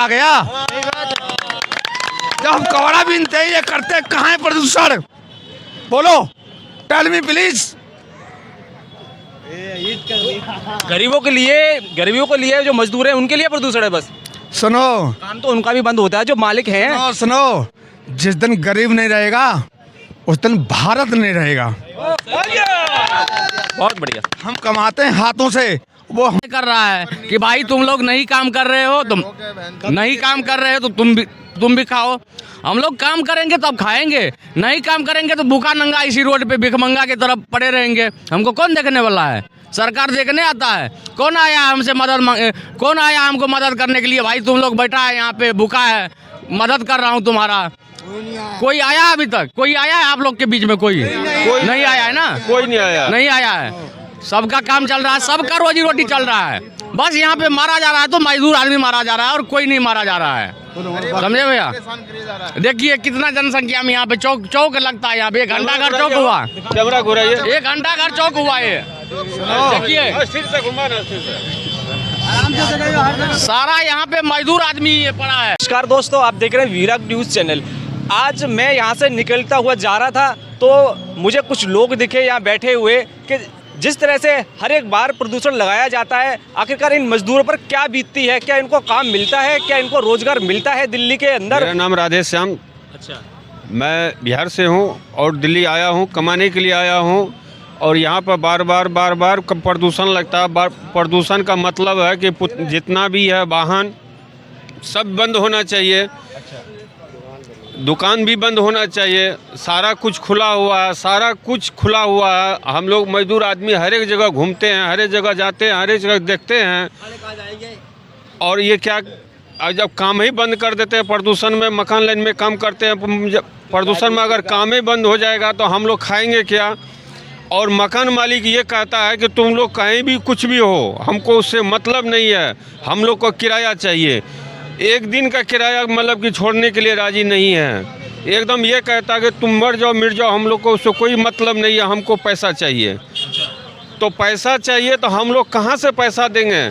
आ गया। जब हम कवड़ा बीनते हैं ये करते कहाँ है प्रदूषण? बोलो, टेल मी प्लीज। गरीबों के लिए जो मजदूर हैं उनके लिए प्रदूषण है बस। सुनो, काम तो उनका भी बंद होता है जो मालिक हैं। सुनो, जिस दिन गरीब नहीं रहेगा उस दिन भारत नहीं रहेगा। बहुत बढ़िया। हम कमाते हैं हाथों से, वो हम कर रहा है कि भाई तुम लोग नहीं काम कर रहे हो, तुम नहीं काम कर रहे हो तो तुम भी खाओ। हम लोग काम करेंगे तब खाएंगे, नहीं काम करेंगे तो भूखा नंगा इसी रोड पे भिखमंगा की तरफ पड़े रहेंगे। हमको कौन देखने वाला है? सरकार देखने आता है? कौन आया हमसे कौन आया हमको मदद करने के लिए? भाई तुम लोग बैठा है यहाँ पे, भूखा है, मदद कर रहा हूँ तुम्हारा। कोई आया अभी तक? कोई आया है आप लोग के बीच में? कोई नहीं आया है ना? कोई नहीं आया है। सबका काम चल रहा है, सबका रोजी रोटी चल रहा है। बस यहाँ पे मारा जा रहा है तो मजदूर आदमी मारा जा रहा है और कोई नहीं मारा जा रहा है। समझे भैया? देखिए कितना जनसंख्या में यहाँ पे चौक लगता है। यहाँ पे 1 घंटा घर चौक हुआ, कैमरा घुराइए। 1 घंटा घर चौक हुआ ये। देखिए सारा यहाँ पे मजदूर आदमी ये पड़ा है। नमस्कार दोस्तों, आप देख रहे हैं वीराग न्यूज़ चैनल। आज मैं यहाँ से निकलता हुआ जा रहा था तो मुझे कुछ लोग दिखे यहाँ बैठे हुए कि जिस तरह से हर एक बार प्रदूषण लगाया जाता है, आखिरकार इन मजदूरों पर क्या बीतती है? क्या इनको काम मिलता है? क्या इनको रोजगार मिलता है दिल्ली के अंदर? मेरा नाम राधे श्याम। अच्छा। मैं बिहार से हूँ और दिल्ली आया हूँ, कमाने के लिए आया हूँ। और यहाँ पर बार बार प्रदूषण लगता है। प्रदूषण का मतलब है कि जितना भी है वाहन सब बंद होना चाहिए। दुकान भी बंद होना चाहिए। सारा कुछ खुला हुआ है, हम लोग मजदूर आदमी हर एक जगह घूमते हैं, हर एक जगह जाते हैं, हर एक जगह देखते हैं। और ये क्या, जब काम ही बंद कर देते हैं, प्रदूषण में मकान लाइन में काम करते हैं, प्रदूषण में अगर काम ही बंद हो जाएगा तो हम लोग खाएंगे क्या? और मकान मालिक ये कहता है कि तुम लोग कहीं भी कुछ भी हो, हमको उससे मतलब नहीं है, हम लोग को किराया चाहिए। एक दिन का किराया मतलब कि छोड़ने के लिए राजी नहीं है। एकदम ये कहता है कि तुम मर जाओ मिट जाओ, हम लोग को उससे कोई मतलब नहीं है, हमको पैसा चाहिए। तो पैसा चाहिए तो हम लोग कहाँ से पैसा देंगे?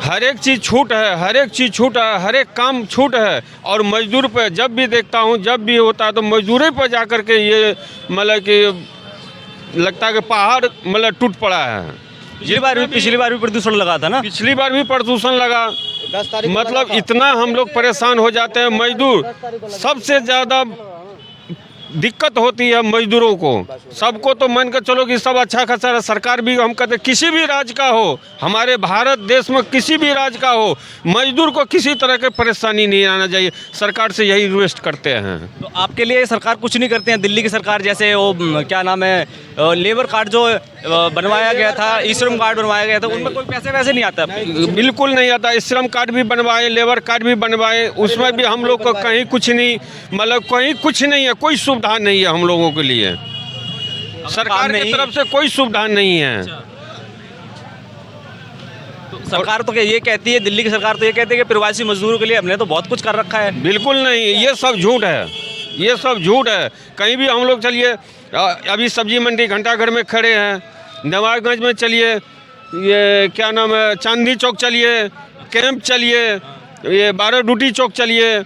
हर एक चीज़ छूट है, हर एक काम छूट है। और मजदूर पे जब भी देखता हूँ, जब भी होता है तो मजदूरी पर जा कर के ये मतलब कि लगता है कि पहाड़ मतलब टूट पड़ा है। पिछली बार भी प्रदूषण लगा था ना? पिछली बार भी प्रदूषण लगा। मतलब इतना हम लोग परेशान हो जाते हैं। मजदूर सबसे ज़्यादा दिक्कत होती है मजदूरों को। सबको तो मान कर चलो कि सब अच्छा खासा, सरकार भी हम कहते किसी भी राज्य का हो, हमारे भारत देश में किसी भी राज्य का हो, मजदूर को किसी तरह की परेशानी नहीं आना चाहिए। सरकार से यही रिक्वेस्ट करते हैं। तो आपके लिए सरकार कुछ नहीं करते हैं? दिल्ली की सरकार जैसे वो क्या नाम है, लेबर कार्ड जो बनवाया गया था, ई श्रम कार्ड बनवाया गया था, उनमें कोई पैसे वैसे नहीं आता? बिल्कुल नहीं आता। ई श्रम कार्ड भी बनवाए, लेबर कार्ड भी बनवाए, उसमें भी हम लोग को कहीं कुछ नहीं, मतलब कहीं कुछ नहीं है, कोई सुविधा नहीं है हम लोगों के लिए। सरकार की तरफ से कोई सुविधा नहीं है। तो सरकार तो ये कहती है, दिल्ली की सरकार तो ये कहती है कि प्रवासी मजदूरों के लिए हमने तो बहुत कुछ कर रखा है। बिल्कुल नहीं, ये सब झूठ है, ये सब झूठ है। कहीं भी हम लोग चलिए, अभी सब्जी मंडी घंटाघर में खड़े हैं, नवाबगंज में चलिए, ये क्या नाम है, चांदनी चौक चलिए, कैंप चलिए, ये 12 ड्यूटी चौक चलिए,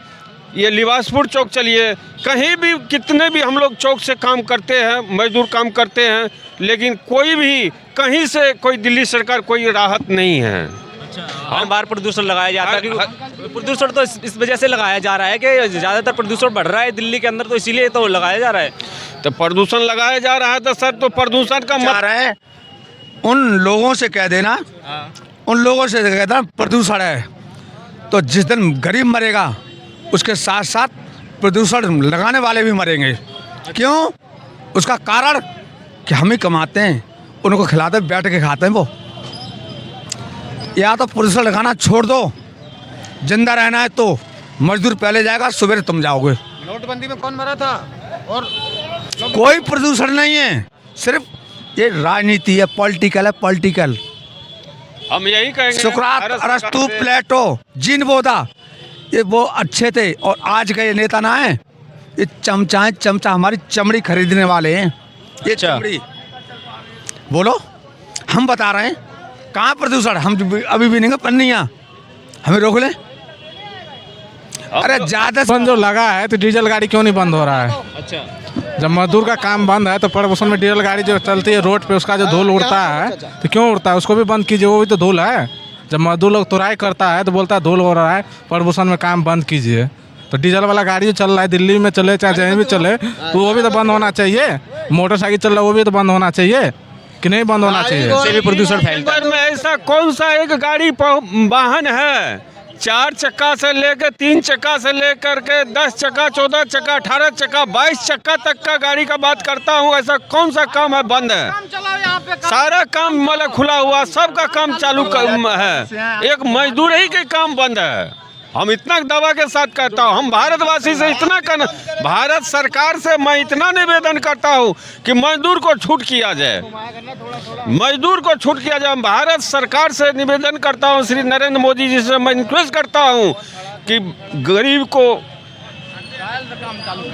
ये लिबासपुर चौक चलिए, कहीं भी कितने भी हम लोग चौक से काम करते हैं, मजदूर काम करते हैं, लेकिन कोई भी कहीं से कोई दिल्ली सरकार कोई राहत नहीं है। हर बार प्रदूषण लगाया जाता है क्योंकि प्रदूषण तो इस वजह से लगाया जा रहा है कि ज़्यादातर प्रदूषण बढ़ रहा है दिल्ली के अंदर, तो इसीलिए तो लगाया जा रहा है। तो प्रदूषण लगाया जा रहा है तो सर, तो प्रदूषण का जा रहा है। उन लोगों से कह देना, उन लोगों से कह देना प्रदूषण है, तो जिस दिन गरीब मरेगा उसके साथ साथ प्रदूषण लगाने वाले भी मरेंगे। क्यों? उसका कारण कि हम ही कमाते हैं, उनको खिलाते बैठ के खाते हैं वो। या तो प्रदूषण लगाना छोड़ दो, जिंदा रहना है तो मजदूर पहले जाएगा, सवेरे तुम जाओगे। नोटबंदी में कौन मरा था? और कोई प्रदूषण नहीं है, सिर्फ ये राजनीति है, पॉलिटिकल है, पॉलिटिकल। हम यही कहेंगे, सुकरात, अरस्तु, प्लेटो, जिन बोधा, ये वो अच्छे थे। और आज का ये नेता ना है, ये चमचा हमारी चमड़ी खरीदने वाले हैं। ये चमड़ी बोलो, हम बता रहे हैं कहाँ प्रदूषण। हम अभी भी नहीं पन्नियाँ, हमें रोक लें। अरे ज़्यादा बंद जो लगा है तो डीजल गाड़ी क्यों नहीं बंद हो रहा है? अच्छा, जब मजदूर का काम बंद है तो प्रदूषण में डीजल गाड़ी जो चलती है रोड पे उसका जो धूल उड़ता है तो क्यों उड़ता है? उसको भी बंद कीजिए, वो भी तो धूल है। जब मजदूर लोग तुराई करता है तो बोलता है धूल हो रहा है, प्रदूषण में काम बंद कीजिए। तो डीजल वाला गाड़ी जो चल रहा है दिल्ली में चले चाहे कहीं भी चले तो वो भी तो बंद होना चाहिए। मोटरसाइकिल चल रहा है वो भी तो बंद होना चाहिए कि नहीं बंद होना चाहिए? इससे भी प्रदूषण फैलता है। में ऐसा कौन सा एक गाड़ी वाहन है 4 चक्का से लेकर 3 चक्का से लेकर के 10 चक्का 14 चक्का 18 चक्का 22 चक्का तक का गाड़ी का बात करता हूँ, ऐसा कौन सा काम है बंद है? सारा काम मतलब खुला हुआ, सबका काम चालू है, एक मजदूर ही के काम बंद है। हम इतना दावा के साथ कहता हूँ, हम भारतवासी से इतना भारत सरकार से मैं इतना निवेदन करता हूँ कि मजदूर को छूट किया जाए, मजदूर को छूट किया जाए। भारत सरकार से निवेदन करता हूँ, श्री नरेंद्र मोदी जी से मैं रिक्वेस्ट करता हूँ कि गरीब को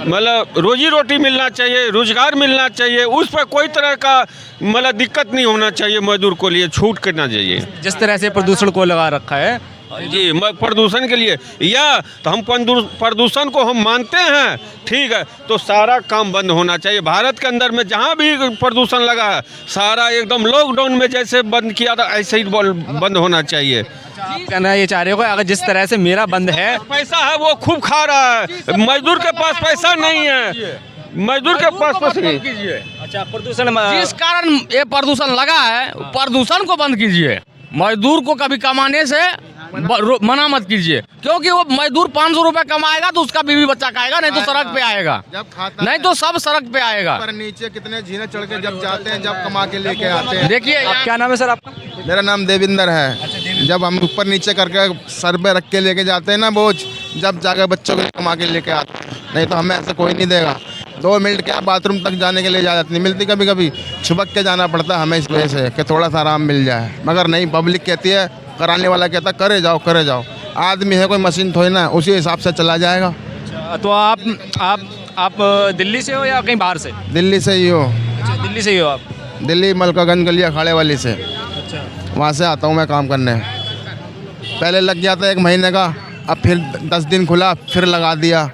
मतलब रोजी रोटी मिलना चाहिए, रोजगार मिलना चाहिए, उस पर कोई तरह का मतलब दिक्कत नहीं होना चाहिए, मजदूर को लिए छूट करना चाहिए। जिस तरह से प्रदूषण को लगा रखा है जी, प्रदूषण के लिए या तो हम प्रदूषण को हम मानते हैं, ठीक है, तो सारा काम बंद होना चाहिए। भारत के अंदर में जहाँ भी प्रदूषण लगा है सारा एकदम लॉकडाउन में जैसे बंद किया था ऐसे ही बंद होना चाहिए। कहना ये चाह रहे हो कि अगर जिस तरह से मेरा बंद है, पैसा है वो खूब खा रहा है, मजदूर के पास पैसा नहीं है, मजदूर के पास पैसा नहीं। अच्छा, प्रदूषण जिस कारण ये प्रदूषण लगा है प्रदूषण को बंद कीजिए। मजदूर को कभी कमाने से मना मत कीजिए, क्योंकि वो मजदूर 500 रुपए कमाएगा तो उसका बीवी बच्चा खाएगा, नहीं तो सड़क पे आएगा, जब खाता नहीं तो सब सड़क पे आएगा। पर नीचे कितने झीने चढ़ के जब जाते हैं, जब कमा के लेके आते हैं। देखिए आप क्या नाम है सर आपका? मेरा नाम देविंदर है। जब हम ऊपर नीचे करके सर पे रख के लेके जाते हैं ना बोझ, जब जाकर बच्चों को कमा के लेके आते हैं, नहीं तो हमें ऐसे कोई नहीं देगा। 2 मिनट क्या बाथरूम तक जाने के लिए इजाज़त नहीं मिलती, कभी कभी छुपक के जाना पड़ता है हमें इस वजह से कि थोड़ा सा आराम मिल जाए, मगर नहीं, पब्लिक कहती है, कराने वाला कहता करे जाओ करे जाओ। आदमी है कोई मशीन थोड़ी ना, उसी हिसाब से चला जाएगा। तो आप दिल्ली से हो या कहीं बाहर से? दिल्ली से ही हो। अच्छा, दिल्ली से ही हो आप? दिल्ली मलकागंज गलिया खाड़े वाली से, अच्छा, वहाँ से आता हूँ मैं काम करने। पहले लग गया था 1 महीने का, अब फिर 10 दिन खुला, फिर लगा दिया।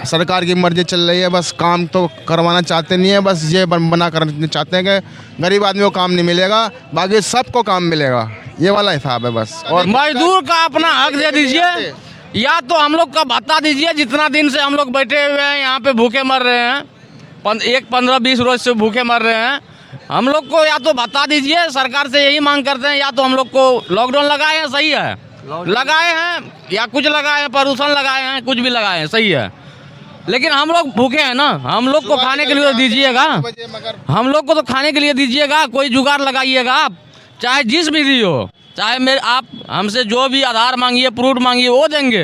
सरकार की मर्जी चल रही है, बस काम तो करवाना चाहते नहीं है, बस ये बना करना चाहते हैं कि गरीब आदमी को काम नहीं मिलेगा, बाकी सबको काम मिलेगा, ये वाला हिसाब है बस। और मजदूर का अपना हक दे दीजिए, या तो हम लोग का भत्ता दीजिए। जितना दिन से हम लोग बैठे हुए हैं यहाँ पे भूखे मर रहे हैं, 15-20 रोज से भूखे मर रहे हैं, हम लोग को या तो भत्ता दीजिए। सरकार से यही मांग करते हैं, या तो हम लोग को लॉकडाउन लगाए हैं, सही है, लगाए हैं, या कुछ लगाए हैं, प्रदूषण लगाए हैं, कुछ भी लगाए हैं, सही है, लेकिन हम लोग भूखे हैं ना, हम लोग को खाने के लिए तो दीजिएगा, हम लोग को तो खाने के लिए दीजिएगा, कोई जुगाड़ लगाइएगा आप, चाहे जिस भी दी हो, चाहे मेरे आप हमसे जो भी आधार मांगिए, प्रूफ मांगिए, वो देंगे।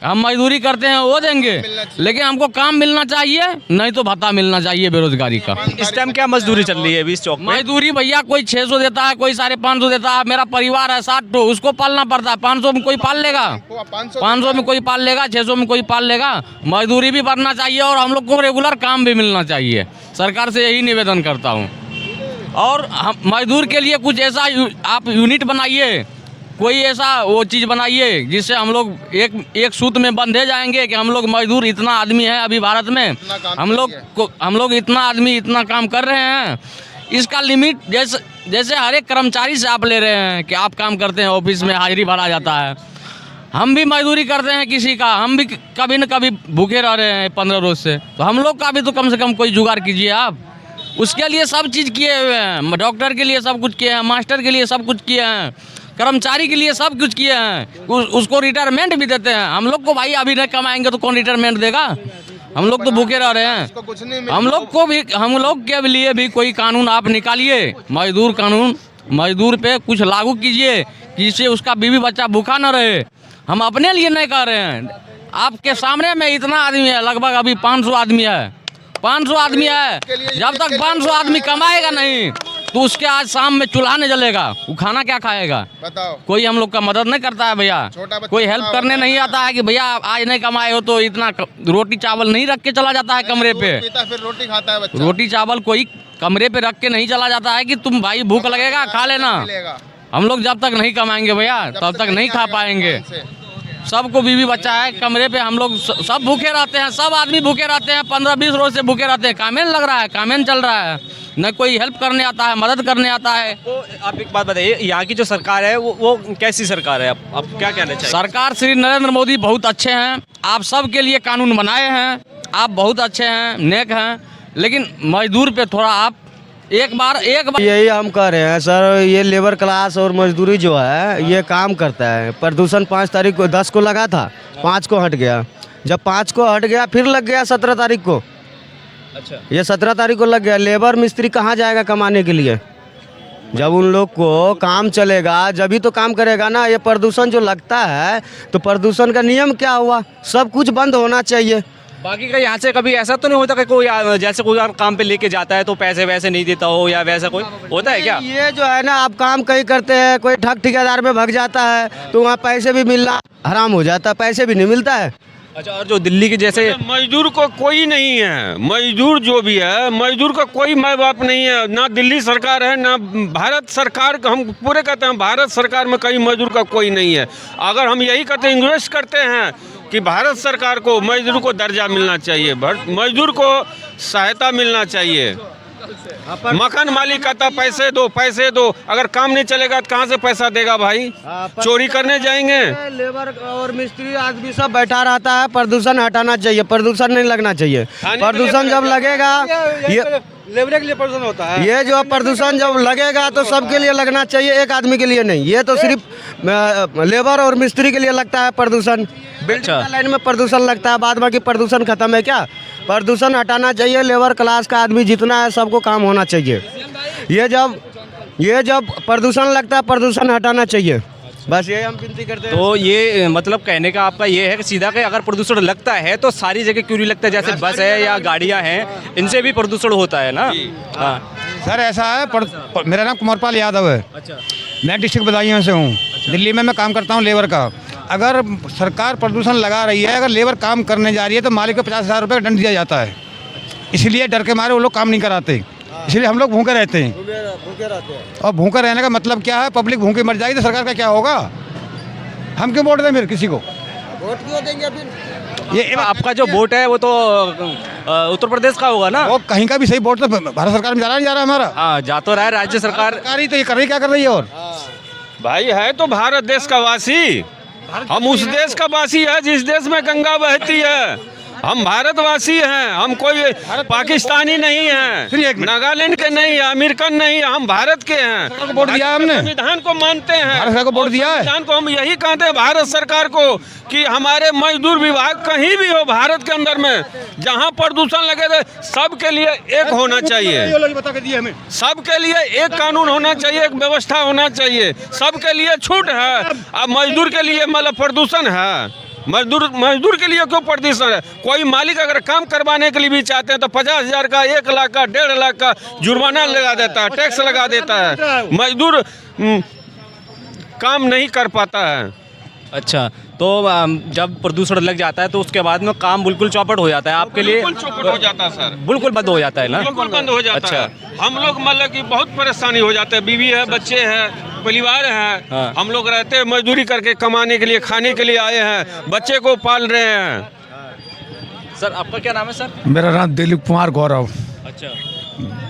हम मजदूरी करते हैं वो देंगे, लेकिन हमको काम मिलना चाहिए, नहीं तो भत्ता मिलना चाहिए बेरोजगारी का। इस टाइम क्या मजदूरी चल रही है अभी इस चौक में? मजदूरी भैया कोई 600 देता है, कोई 550 देता है। मेरा परिवार है 60 तो उसको पालना पड़ता है। 500 में कोई पाल लेगा, 500 में कोई पाल लेगा, 600 में कोई पाल लेगा। मजदूरी भी बढ़ना चाहिए और हम लोग को रेगुलर काम भी मिलना चाहिए। सरकार से यही निवेदन करता हूँ। और हम मजदूर के लिए कुछ ऐसा आप यूनिट बनाइए, कोई ऐसा वो चीज़ बनाइए जिससे हम लोग एक सूत्र में बंधे जाएंगे कि हम लोग मजदूर इतना आदमी है अभी भारत में, हम लोग इतना आदमी इतना काम कर रहे हैं। इसका लिमिट जैसे हर एक कर्मचारी से आप ले रहे हैं कि आप काम करते हैं, ऑफिस में हाजिरी भरा जाता है, हम भी मजदूरी करते हैं किसी का, हम भी कभी न कभी भूखे रह रहे हैं 15 रोज से, तो हम लोग का भी तो कम से कम कोई जुगाड़ कीजिए आप। उसके लिए सब चीज़ किए हुए हैं, डॉक्टर के लिए सब कुछ किए हैं, मास्टर के लिए सब कुछ किए हैं, कर्मचारी के लिए सब कुछ किए हैं, उसको रिटायरमेंट भी देते हैं। हम लोग को भाई अभी नहीं कमाएंगे तो कौन रिटायरमेंट देगा? हम लोग तो भूखे रह रहे हैं। हम लोग के लिए भी कोई कानून आप निकालिए, मजदूर कानून, मजदूर पे कुछ लागू कीजिए जिससे उसका बीवी बच्चा भूखा न रहे। हम अपने लिए नहीं कर रहे हैं, आपके सामने में इतना आदमी है, लगभग अभी 500 आदमी है, 500 आदमी है। जब तक 500 आदमी कमाएगा नहीं तो उसके आज शाम में चूल्हा नहीं जलेगा, वो खाना क्या खाएगा? बताओ। कोई हम लोग का मदद नहीं करता है भैया, कोई हेल्प करने नहीं आता है कि भैया आज नहीं कमाए हो तो इतना रोटी चावल नहीं रख के चला जाता है कमरे पे। फिर रोटी खाता है बच्चा। रोटी चावल कोई कमरे पे रख के नहीं चला जाता है कि तुम भाई भूख लगेगा खा लेना। हम लोग जब तक नहीं कमाएंगे भैया तब तक नहीं खा पाएंगे। सबको बीवी बच्चा है, कमरे पे हम लोग सब भूखे रहते हैं, सब आदमी भूखे रहते हैं, 15-20 रोज से भूखे रहते हैं। कामेन लग रहा है, कामेन चल रहा है, न कोई हेल्प करने आता है, मदद करने आता है। तो आप एक बात बताइए, यहाँ की जो सरकार है वो कैसी सरकार है? आप क्या कहना चाहिए? सरकार श्री नरेंद्र मोदी बहुत अच्छे हैं, आप सब के लिए कानून बनाए हैं, आप बहुत अच्छे हैं, नेक हैं, लेकिन मजदूर पे थोड़ा आप एक बार यही हम कह रहे हैं सर, ये लेबर क्लास और मजदूरी जो है ये काम करता है। प्रदूषण 5 तारीख को 10 को लगा था, 5 को हट गया, जब 5 को हट गया फिर लग गया 17 तारीख को। अच्छा, ये 17 तारीख को लग गया। लेबर मिस्त्री कहाँ जाएगा कमाने के लिए? जब उन लोग को काम चलेगा जब ही तो काम करेगा ना। ये प्रदूषण जो लगता है तो प्रदूषण का नियम क्या हुआ? सब कुछ बंद होना चाहिए। बाकी का यहाँ से कभी ऐसा तो नहीं होता कि कोई जैसे कोई और काम पे लेके जाता है तो पैसे वैसे नहीं देता हो या वैसा कोई होता है क्या? ये जो है ना, आप काम कहीं करते हैं, कोई ठग ठेकेदार में भाग जाता है तो वहाँ पैसे भी मिलना हराम हो जाता है, पैसे भी नहीं मिलता है। अच्छा, और जो दिल्ली के जैसे मजदूर को कोई नहीं है, मजदूर जो भी है मजदूर का कोई माँ बाप नहीं है, ना दिल्ली सरकार है ना भारत सरकार का। हम पूरे कहते हैं भारत सरकार में कहीं मजदूर का कोई नहीं है। अगर हम यही कहते हैं, इन्वेस्ट करते हैं कि भारत सरकार को मजदूर को दर्जा मिलना चाहिए, मजदूर को सहायता मिलना चाहिए। मकान मालिक कहता पैसे दो पैसे दो, अगर काम नहीं चलेगा तो कहाँ से पैसा देगा भाई? चोरी करने जाएंगे? लेबर और मिस्त्री आदमी सब बैठा रहता है। प्रदूषण हटाना चाहिए, प्रदूषण नहीं लगना चाहिए। प्रदूषण जब लगेगा ये लेबर के लिए प्रदूषण होता है। ये जो प्रदूषण जब लगेगा तो सबके लिए लगना चाहिए, एक आदमी के लिए नहीं। ये तो सिर्फ लेबर और मिस्त्री के लिए लगता है प्रदूषण। बिल्डिंग लाइन में प्रदूषण लगता है, बाद बाकी प्रदूषण खत्म है क्या? प्रदूषण हटाना चाहिए। लेबर क्लास का आदमी जितना है सबको काम होना चाहिए। ये जब प्रदूषण लगता है प्रदूषण हटाना चाहिए, बस ये हम विनती करते हैं। तो ये मतलब कहने का आपका ये है कि सीधा कि अगर प्रदूषण लगता है तो सारी जगह क्यों नहीं लगता? जैसे बस है या गाड़ियां हैं, इनसे भी प्रदूषण होता है ना? हाँ सर ऐसा है, मेरा नाम कुमारपाल यादव है। अच्छा, मैं डिस्ट्रिक्ट बदायूं से हूँ। दिल्ली में मैं काम करता हूँ लेबर का। अगर सरकार प्रदूषण लगा रही है, अगर लेबर काम करने जा रही है तो मालिक को 50,000 रुपये का दंड दिया जाता है। इसलिए डर के मारे वो लोग काम नहीं कराते, इसलिए हम लोग भूखे रहते हैं। और भूखे रहने का मतलब क्या है? पब्लिक भूखे मर जाएगी तो सरकार का क्या होगा? हम क्यों वोट दें फिर किसी को? वोट क्यों देंगे फिर? ये आपका जो वोट है वो तो उत्तर प्रदेश का होगा ना? वो कहीं का भी सही वोट तो भारत सरकार में जा रहा नहीं जा रहा हमारा? हाँ, जा तो रहा है राज्य सरकार। सरकार ही तो ये कर रही, क्या कर रही है? और भाई है तो भारत देश का वासी, हम उस देश का वासी है जिस देश में गंगा बहती है। हम भारतवासी हैं, हम कोई पाकिस्तानी नहीं हैं, नागालैंड के नहीं है, अमेरिकन नहीं है, हम भारत के हैं। वोट दिया हमने, संविधान को मानते हैं, भारत सरकार को वोट दिया है। संविधान को हम यही कहते हैं भारत सरकार को कि हमारे मजदूर विभाग कहीं भी हो भारत के अंदर में जहां प्रदूषण लगे तो सबके लिए एक होना चाहिए, सबके लिए एक कानून होना चाहिए, एक व्यवस्था होना चाहिए, सबके लिए छूट है। अब मजदूर के लिए मतलब प्रदूषण है? मजदूर के लिए क्यों प्रदूषण है? कोई मालिक अगर काम करवाने के लिए भी चाहते हैं तो 50,000 का, 1 लाख का, 1.5 लाख का जुर्माना लगा देता है, टैक्स लगा देता है। मजदूर काम नहीं कर पाता है। अच्छा, तो जब प्रदूषण लग जाता है तो उसके बाद में काम बिल्कुल चौपट हो जाता है आपके लिए? बिल्कुल चौपट हो जाता है सर, बिल्कुल बंद हो जाता है ना? बिल्कुल बंद हो जाता है। अच्छा, हम लोग मतलब कि बहुत परेशानी हो जाते हैं, बीवी है, बच्चे हैं, परिवार है। हाँ। हम लोग रहते हैं मजदूरी करके, कमाने के लिए, खाने के लिए आए हैं, बच्चे को पाल रहे हैं। सर आपका क्या नाम है सर? मेरा नाम दिलीप कुमार गौरव। अच्छा,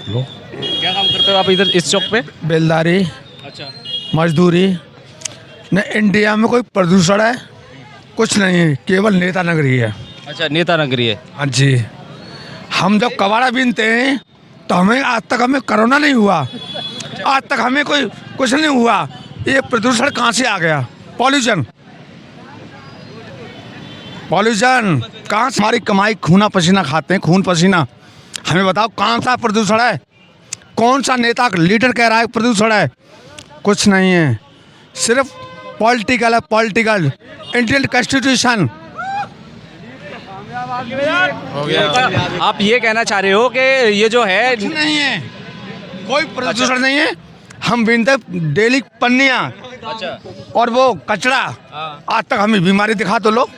लो क्या काम करते हो आप इधर इस चौक पे? बेलदारी, अच्छा, मजदूरी। न इंडिया में कोई प्रदूषण है? कुछ नहीं है, केवल नेता नगरी है। अच्छा, नेता नगरी है। हाँ जी। हम जब कबाड़ा बीनते हैं तो हमें आज तक हमें कोरोना नहीं हुआ, आज तक हमें कोई कुछ नहीं हुआ। ये प्रदूषण कहाँ से आ गया? पॉल्यूशन कहाँ से? हमारी कमाई खूना पसीना खाते हैं, खून पसीना। हमें बताओ कौन सा प्रदूषण है? कौन सा नेता लीडर कह रहा है प्रदूषण है? कुछ नहीं है, सिर्फ पॉलिटिकल है, पॉलिटिकल। Indian constitution. आप ये कहना चाह रहे हो कि ये जो है कुछ नहीं है, कोई प्रदूषण नहीं है। हम बीनते डेली पन्नियाँ और वो कचरा, आज तक हमें बीमारी दिखा तो लो।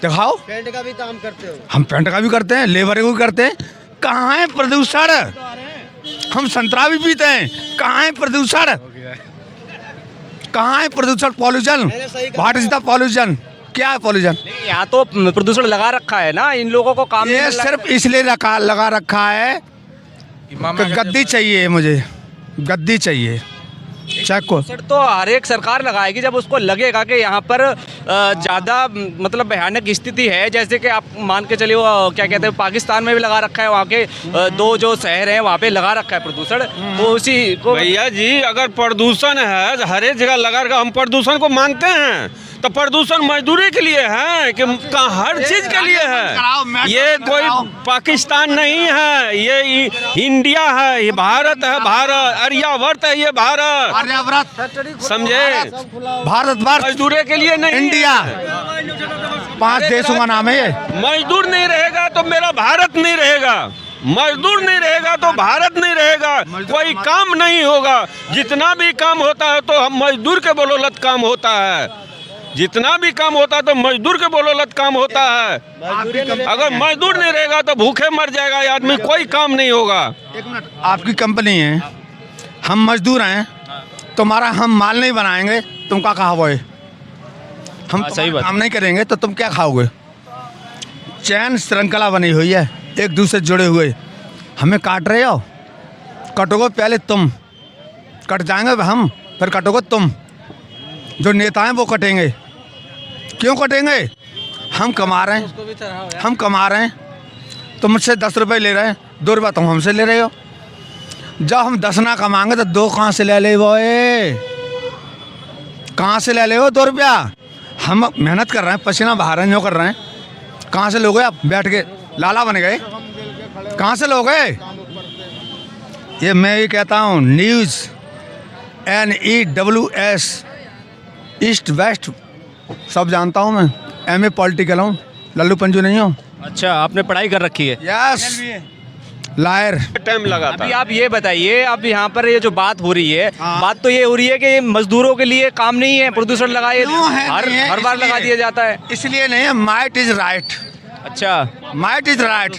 दिखाओ। पेंट का भी काम करते हो? हम पेंट का भी करते हैं, लेबर का भी करते हैं। कहाँ है प्रदूषण? हम संतरा भी पीते हैं, कहाँ है प्रदूषण? कहाँ है प्रदूषण, pollution? What is the pollution? क्या है पॉल्यूशन? यहाँ तो प्रदूषण लगा रखा है ना, इन लोगों को काम नहीं ये मिल रहा है। सिर्फ इसलिए लगा रखा है कि गद्दी चाहिए, मुझे गद्दी चाहिए। चेक को सर तो हर एक सरकार लगाएगी जब उसको लगेगा कि यहाँ पर ज़्यादा मतलब भयानक स्थिति है, जैसे कि आप मान के चलिए वो क्या कहते हैं पाकिस्तान में भी लगा रखा है, वहाँ के 2 जो शहर हैं वहाँ पे लगा रखा है प्रदूषण, तो उसी को भैया जी अगर प्रदूषण है हर एक जगह लगा रखा, हम प्रदूषण को मानते हैं, तो प्रदूषण मजदूरी के लिए है कि हर चीज के लिए है। ये कोई पाकिस्तान नहीं है, ये इंडिया है, ये भारत है, भारत आर्यावर्त है, ये भारत, आर्यावर्त समझे, भारतवर्ष, मजदूरी के लिए नहीं, इंडिया, 5 देशों का नाम है ये। मजदूर नहीं रहेगा तो मेरा भारत नहीं रहेगा, मजदूर नहीं रहेगा तो भारत नहीं रहेगा, कोई काम नहीं होगा। जितना भी काम होता है तो हम मजदूर के बदौलत काम होता है, जितना भी काम होता है तो मजदूर के बदौलत काम होता है। अगर मजदूर नहीं रहेगा तो भूखे मर जाएगा ये आदमी, कोई काम नहीं होगा। एक मिनट, आपकी कंपनी है, हम मजदूर हैं, तुम्हारा हम माल नहीं बनाएंगे, तुम क्या खाओगे? हम सही बात। काम नहीं करेंगे तो तुम क्या खाओगे? चैन श्रृंखला बनी हुई है, एक दूसरे से जुड़े हुए, हमें काट रहे हो, कटोगे पहले तुम, कट जाएंगे हम, फिर कटोगे तुम। जो नेता हैं वो कटेंगे, क्यों कटेंगे? हम कमा रहे हैं, हम कमा रहे हैं, तुम मुझसे 10 रुपये ले रहे हैं, 2 रुपये तुम हमसे ले रहे हो। जब हम 10 ना कमाएंगे तो 2 कहाँ से ले ले वो? कहाँ से ले ले वो 2 रुपया? हम मेहनत कर रहे हैं, पसीना बहा रहे हैं, जो कर रहे हैं, कहाँ से लोगे आप? बैठ के लाला बन गए, कहाँ से लोगे? ये मैं ये कहता हूँ, न्यूज़ NEWS, ईस्ट वेस्ट सब जानता हूँ मैं, MA पॉलिटिकल हूँ, लल्लू पंजू नहीं हूँ। अच्छा आपने पढ़ाई कर रखी है? Yes, lawyer. टाइम लगा था। अभी आप ये बताइए, अब यहाँ पर ये जो बात हो रही है, बात तो ये हो रही है कि मजदूरों के लिए काम नहीं है, प्रदूषण लगाए हर बार लगा दिया जाता है। इसलिए नहीं है, माइट इज राइट। अच्छा, might is right,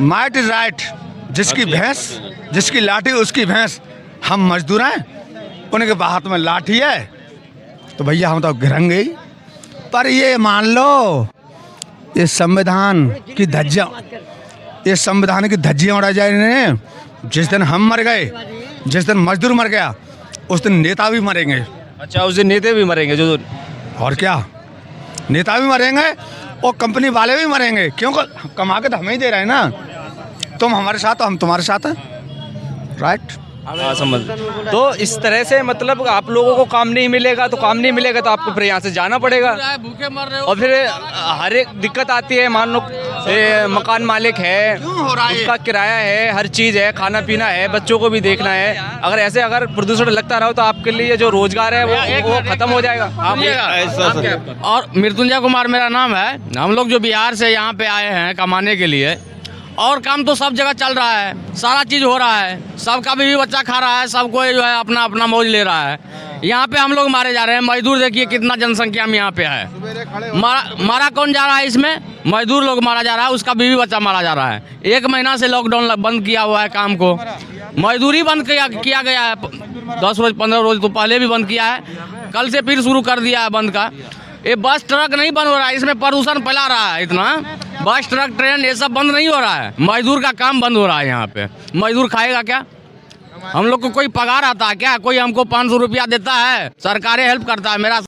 might is right. जिसकी भैंस, जिसकी लाठी उसकी भैंस। हम मजदूर हैं, उनके हाथ में लाठी है तो भैया हम तो गिरेंगे ही। पर ये मान लो, ये संविधान की धज्जियाँ, ये संविधान की धज्जियाँ उड़ा जाए इन्हें। जिस दिन हम मर गए, जिस दिन मजदूर मर गया, उस दिन नेता भी मरेंगे। अच्छा उस दिन नेता भी मरेंगे जो, और क्या, नेता भी मरेंगे और कंपनी वाले भी मरेंगे, क्योंकि कमा के तो हमें ही दे रहे हैं ना। तुम हमारे साथ हो, हम तुम्हारे साथ हैं, राइट? हाँ समझ। तो इस तरह से मतलब आप लोगों को काम नहीं मिलेगा, तो काम नहीं मिलेगा तो आपको फिर यहाँ से जाना पड़ेगा, भूखे मर रहे हो। और फिर हर एक दिक्कत आती है। मान लो मकान मालिक है, उसका किराया है, हर चीज़ है, खाना पीना है, बच्चों को भी देखना है। अगर ऐसे अगर प्रदूषण लगता रहो तो आपके लिए जो रोजगार है वो खत्म हो जाएगा। और मृत्युंजय कुमार मेरा नाम है। हम लोग जो बिहार से यहाँ पे आए हैं कमाने के लिए, और काम तो सब जगह चल रहा है, सारा चीज़ हो रहा है, सबका बीवी बच्चा खा रहा है, सब कोई जो है अपना अपना मौज ले रहा है। यहाँ पे हम लोग मारे जा रहे हैं। मजदूर देखिए कितना जनसंख्या में यहाँ पे है। मारा कौन जा रहा है इसमें? मजदूर लोग मारा जा रहा है, उसका बीवी बच्चा मारा जा रहा है। 1 महीना से लॉकडाउन बंद किया हुआ है काम को, मजदूरी बंद किया गया है। 10 रोज 15 रोज तो पहले भी बंद किया है, कल से फिर शुरू कर दिया है बंद का। ये बस ट्रक नहीं बंद हो रहा है, इसमें प्रदूषण फैला रहा है इतना। बस ट्रक ट्रेन ये सब बंद नहीं हो रहा है, मजदूर का काम बंद हो रहा है यहाँ पे। मजदूर खाएगा क्या? हम लोग को कोई पगार आता है क्या? कोई हमको 500 रुपया देता है? सरकारें हेल्प करता है? मेरा